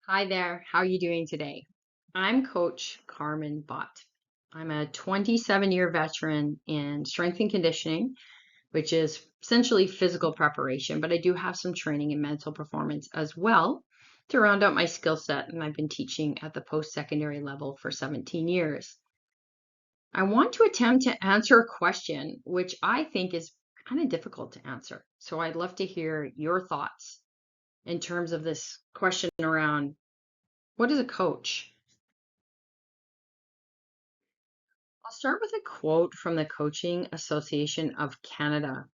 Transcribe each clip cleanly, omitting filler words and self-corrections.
Hi there, how are you doing today? I'm Coach Carmen Bott. I'm a 27-year veteran in strength and conditioning, which is essentially physical preparation, but I do have some training in mental performance as well to round out my skill set, and I've been teaching at the post-secondary level for 17 years. I want to attempt to answer a question which I think is kind of difficult to answer. So I'd love to hear your thoughts in terms of this question around what is a coach? I'll start with a quote from the Coaching Association of Canada.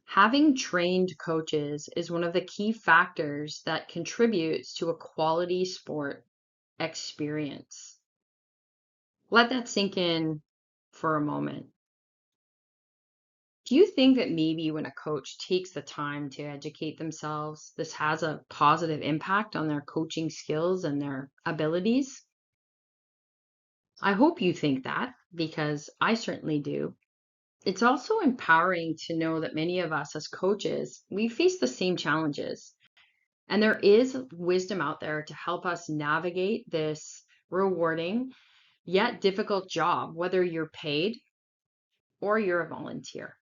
Having trained coaches is one of the key factors that contributes to a quality sport experience. Let that sink in for a moment. Do you think that maybe when a coach takes the time to educate themselves, this has a positive impact on their coaching skills and their abilities? I hope you think that because I certainly do. It's also empowering to know that many of us as coaches, we face the same challenges. And there is wisdom out there to help us navigate this rewarding yet difficult job, whether you're paid or you're a volunteer.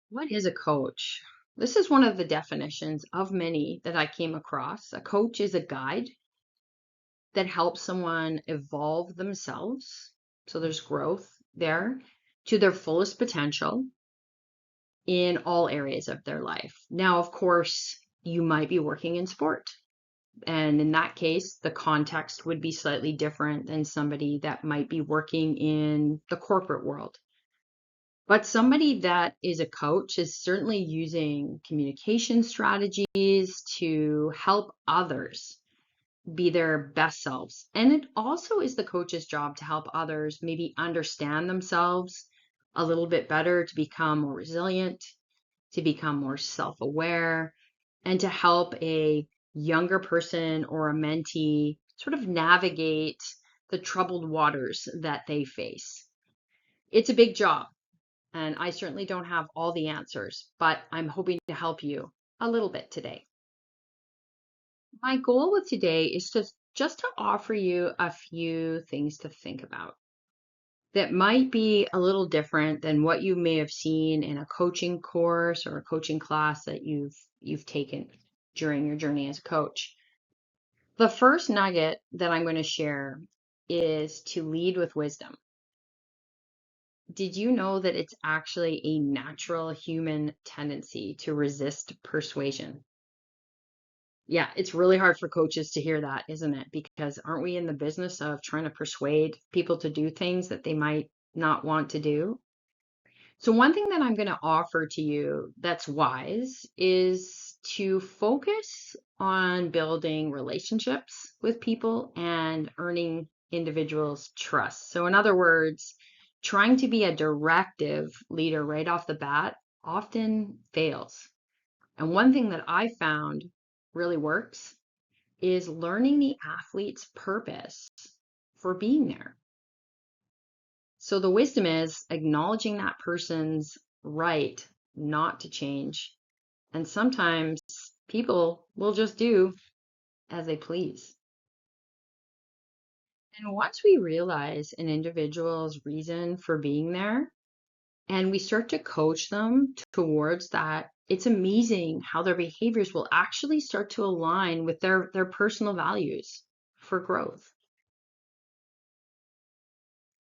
What is a coach? This is one of the definitions of many that I came across. A coach is a guide that helps someone evolve themselves. So there's growth there to their fullest potential in all areas of their life. Now, of course, you might be working in sport. And in that case, the context would be slightly different than somebody that might be working in the corporate world. But somebody that is a coach is certainly using communication strategies to help others be their best selves. And it also is the coach's job to help others maybe understand themselves a little bit better, to become more resilient, to become more self aware, and to help a younger person or a mentee sort of navigate the troubled waters that they face. It's a big job, and I certainly don't have all the answers, but I'm hoping to help you a little bit today. My goal with today is just to offer you a few things to think about that might be a little different than what you may have seen in a coaching course or a coaching class that you've taken during your journey as a coach. The first nugget that I'm going to share is to lead with wisdom. Did you know that it's actually a natural human tendency to resist persuasion? Yeah, it's really hard for coaches to hear that, isn't it? Because aren't we in the business of trying to persuade people to do things that they might not want to do? So, one thing that I'm going to offer to you that's wise is to focus on building relationships with people and earning individuals' trust. So, in other words, trying to be a directive leader right off the bat often fails. And one thing that I found really works is learning the athlete's purpose for being there. So the wisdom is acknowledging that person's right not to change. And sometimes people will just do as they please. And once we realize an individual's reason for being there and we start to coach them towards that, it's amazing how their behaviors will actually start to align with their personal values for growth.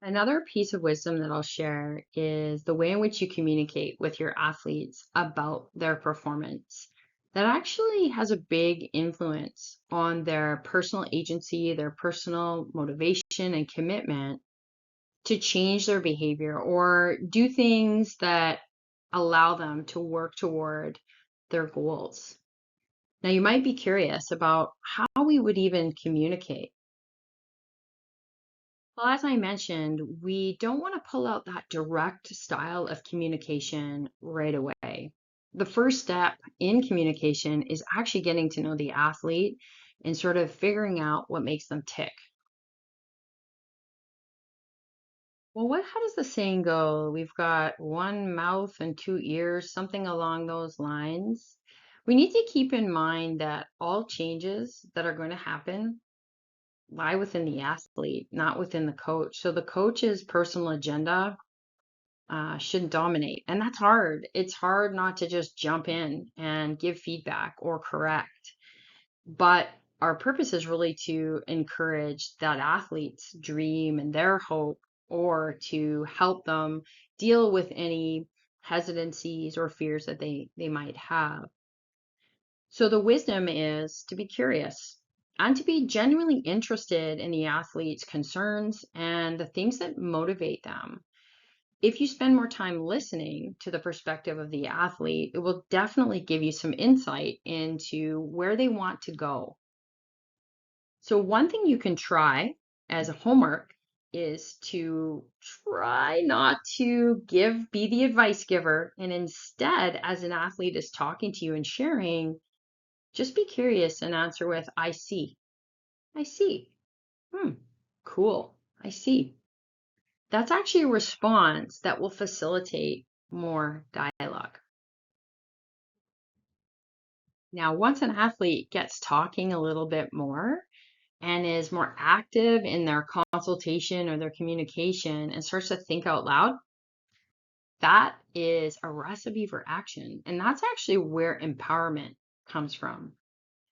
Another piece of wisdom that I'll share is the way in which you communicate with your athletes about their performance. That actually has a big influence on their personal agency, their personal motivation and commitment to change their behavior or do things that allow them to work toward their goals. Now, you might be curious about how we would even communicate. Well, as I mentioned, we don't want to pull out that direct style of communication right away. The first step in communication is actually getting to know the athlete and sort of figuring out what makes them tick. Well, how does the saying go? We've got one mouth and two ears, something along those lines. We need to keep in mind that all changes that are going to happen lie within the athlete, not within the coach. So the coach's personal agenda shouldn't dominate. And that's hard. It's hard not to just jump in and give feedback or correct. But our purpose is really to encourage that athlete's dream and their hope, or to help them deal with any hesitancies or fears that they might have. So the wisdom is to be curious and to be genuinely interested in the athlete's concerns and the things that motivate them. If you spend more time listening to the perspective of the athlete, it will definitely give you some insight into where they want to go. So one thing you can try as a homework is to try not to be the advice giver, and instead, as an athlete is talking to you and sharing, just be curious and answer with, I see. I see. Hmm, cool. I see. That's actually a response that will facilitate more dialogue. Now, once an athlete gets talking a little bit more and is more active in their consultation or their communication and starts to think out loud, that is a recipe for action. And that's actually where empowerment comes from.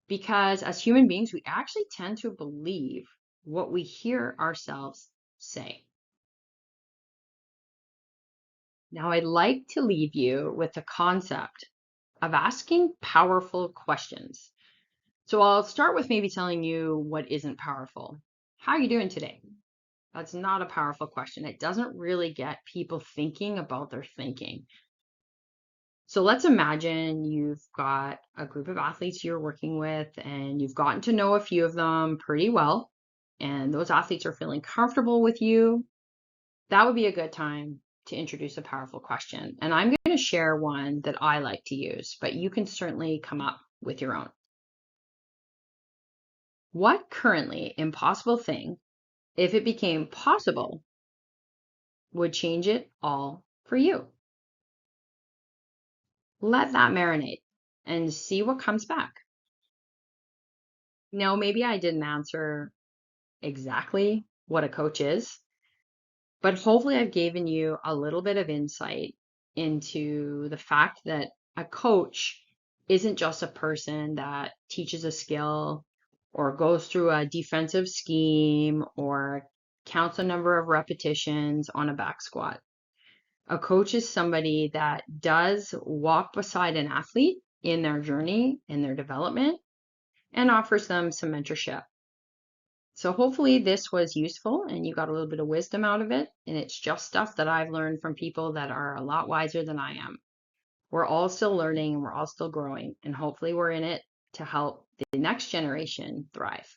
Because as human beings, we actually tend to believe what we hear ourselves say. Now, I'd like to leave you with the concept of asking powerful questions. So I'll start with maybe telling you what isn't powerful. How are you doing today? That's not a powerful question. It doesn't really get people thinking about their thinking. So let's imagine you've got a group of athletes you're working with, and you've gotten to know a few of them pretty well, and those athletes are feeling comfortable with you. That would be a good time to introduce a powerful question. And I'm going to share one that I like to use, but you can certainly come up with your own. What currently impossible thing, if it became possible, would change it all for you? Let that marinate and see what comes back. Now, maybe I didn't answer exactly what a coach is, but hopefully I've given you a little bit of insight into the fact that a coach isn't just a person that teaches a skill or goes through a defensive scheme or counts a number of repetitions on a back squat. A coach is somebody that does walk beside an athlete in their journey, in their development, and offers them some mentorship. So hopefully this was useful and you got a little bit of wisdom out of it. And it's just stuff that I've learned from people that are a lot wiser than I am. We're all still learning and we're all still growing. And hopefully we're in it to help the next generation thrive.